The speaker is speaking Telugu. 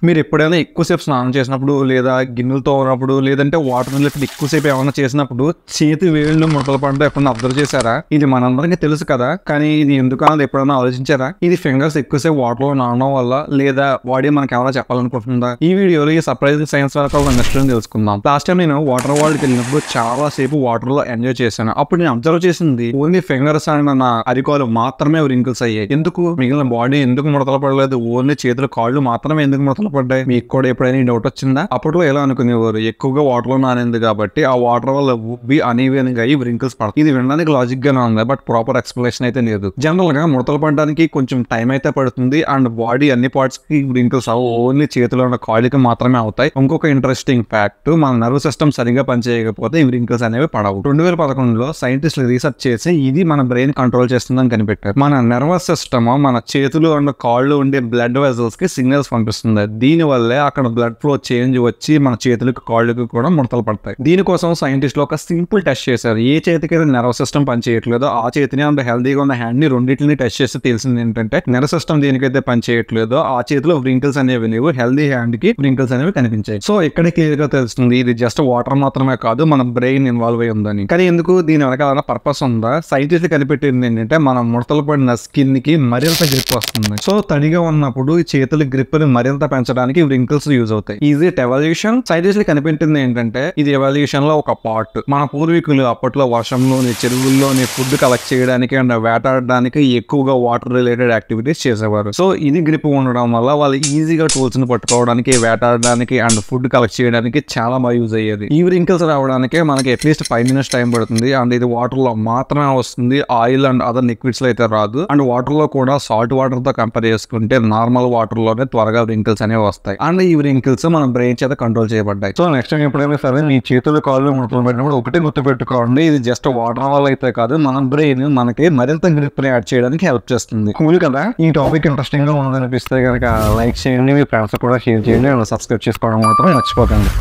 మీరు ఎప్పుడైనా ఎక్కువసేపు స్నానం చేసినప్పుడు లేదా గిన్నెలతో ఉన్నప్పుడు లేదంటే వాటర్ రిలేటెడ్ ఎక్కువసేపు ఏమైనా చేసినప్పుడు చేతి వేళ్ళు ముడతలు పడడం ఎప్పుడైనా అబ్జర్వ్ చేశారా? ఇది మనందరికీ తెలుసు కదా, కానీ ఇది ఎందుకు అన్నది ఎప్పుడైనా ఆలోచించారా? ఇది ఫింగర్స్ ఎక్కువసేపు వాటర్ లో నానడం వల్ల లేదా బాడీ మనకి ఏమైనా చెప్పాలనుకుంటుందా? ఈ వీడియోలో ఈ సర్ప్రైజింగ్ సైన్స్ వరకు నెక్స్ట్ తెలుసుకుందాం. లాస్ట్ టైం నేను వాటర్ వరల్డ్కి వెళ్ళినప్పుడు చాలా సేపు వాటర్ లో ఎంజాయ్ చేశాను. అప్పుడు నేను అబ్జర్వ్ చేసింది ఓన్లీ ఫింగర్స్ అండ్ నా అరికాలు మాత్రమే రింకిల్స్ అయ్యాయి. ఎందుకు మిగిలిన బాడీ ఎందుకు ముడతలు పడలేదు? ఓన్లీ చేతులు కాళ్ళు మాత్రమే ఎందుకు ముడతలు పడ్డాయి? మీకు కూడా ఎప్పుడైనా డౌట్ వచ్చిందా? అప్పట్లో ఎలా అనుకునేవారు, ఎక్కువగా వాటర్ లో నానింది కాబట్టి ఆ వాటర్ వల్ల ఉబ్బి అనీవెన్ గా రింకిల్స్ పడతాయి. ఇది వినడానికి లాజిక్ గానే ఉంది, బట్ ప్రాపర్ ఎక్స్ప్లెనేషన్ అయితే లేదు. జనరల్ గా ముడతలు పడడానికి కొంచెం టైం అయితే పడుతుంది అండ్ బాడీ అన్ని పార్ట్స్ కి రింకిల్స్ అవ్వ, ఓన్లీ చేతిలో ఉన్న కాళ్ళకి మాత్రమే అవుతాయి. ఇంకొక ఇంట్రెస్టింగ్ ఫ్యాక్ట్, మన నర్వ్ సిస్టమ్ సరిగా పనిచేయకపోతే ఈ రింకిల్స్ అనేవి పడవు. 2011లో సైంటిస్టులు రీసెర్చ్ చేసి ఇది మన బ్రెయిన్ కంట్రోల్ చేస్తుందని కనిపెట్టారు. మన నర్వస్ సిస్టమ్ మన చేతులు అండ్ కాళ్ళు ఉండే బ్లడ్ వెజల్స్ కి సిగ్నల్స్ పంపిస్తుంది. దీని వల్లే అక్కడ బ్లడ్ ఫ్లో చేంజ్ వచ్చి మన చేతులకు కాళ్ళకు కూడా ముడతలు పడతాయి. దీనికోసం సైంటిస్టులు ఒక సింపుల్ టెస్ట్ చేశారు. ఏ చేతికి నర్వ్ సిస్టమ్ పనిచేయట్లేదో ఆ చేతిని అంత హెల్దీగా ఉన్న హ్యాండ్ ని రెండింటిని టెస్ట్ చేసి తెలిసింది ఏంటంటే నర్వ్ సిస్టమ్ దేనికైతే పనిచేయట్లేదో ఆ చేతిలో వ్రింకిల్స్ అనేవి లేవు, హెల్దీ హ్యాండ్ కి వ్రింకిల్స్ అనేవి కనిపించాయి. సో ఇక్కడ క్లియర్ గా తెలుస్తుంది ఇది జస్ట్ వాటర్ మాత్రమే కాదు, మన బ్రెయిన్ ఇన్వాల్వ్ అయి ఉందని. కానీ ఎందుకు దీని వెనకాల పర్పస్ ఉందా? సైంటిస్ట్ కనిపెట్టింది ఏంటంటే మనం ముడతలు పడిన స్కిన్ కి మరింత గ్రిప్ వస్తుంది. సో తడిగా ఉన్నప్పుడు చేతుల గ్రిప్ ని మరింత పెంచడానికి వ్రింకిల్స్ యూజ్ అవుతాయి. Is it evolution? సైంటిస్ట్ కనిపెట్టింది ఏంటంటే ఇది ఎవల్యూషన్ లో ఒక పార్ట్. మన పూర్వీకులు అప్పట్లో వర్షంలోని చెరువుల్లోని ఫుడ్ కలెక్ట్ చేయడానికి అండ్ వేటాడడానికి ఎక్కువగా వాటర్ రిలేటెడ్ యాక్టివిటీస్ చేసేవారు. సో ఇది గ్రిప్ ఉండడం వల్ల వాళ్ళు ఈజీగా టూల్స్ ని పట్టుకోవడానికి, వేటాడడానికి అండ్ ఫుడ్ కలెక్ట్ చేయడానికి చాలా బాగా యూజ్ అయ్యేది. ఈ వ్రింకిల్స్ రావడానికి మనకి అట్లీస్ట్ 5 minutes టైం పడుతుంది అండ్ ఇది వాటర్ లో మాత్రమే వస్తుంది. ఆయిల్ అండ్ అదర్ లిక్విడ్స్ లో అయితే రాదు. అండ్ వాటర్ లో కూడా సాల్ట్ వాటర్ తో కంపేర్ చేసుకుంటే నార్మల్ వాటర్ లోనే త్వరగా వ్రింకిల్స్ అనేవి వస్తాయి. అండ్ ఈ వ్రింకిల్స్ మన బ్రెయిన్ చేత కంట్రోల్ చేయబడ్డాయి. సో నెక్స్ట్ టైం ఎప్పుడైనా సరే మీ చేతులు కాళ్ళు ముడతలు పెట్టినప్పుడు ఒకటే గుర్తు పెట్టుకోండి, ఇది జస్ట్ వాటర్ వల్ల అయితే కాదు, మన బ్రెయిన్ మనకి మరింత గ్రిప్ ని యాడ్ చేయడానికి హెల్ప్ చేస్తుంది. కూల్ కదా? ఈ టాపిక్ ఇంట్రెస్టింగ్ గా ఉందనిపిస్తే కనుక లైక్ చేయండి, మీ ఫ్రెండ్స్ కూడా షేర్ చేయండి అండ్ సబ్స్క్రైబ్ చేసుకోవడం మాత్రం మర్చిపోకండి.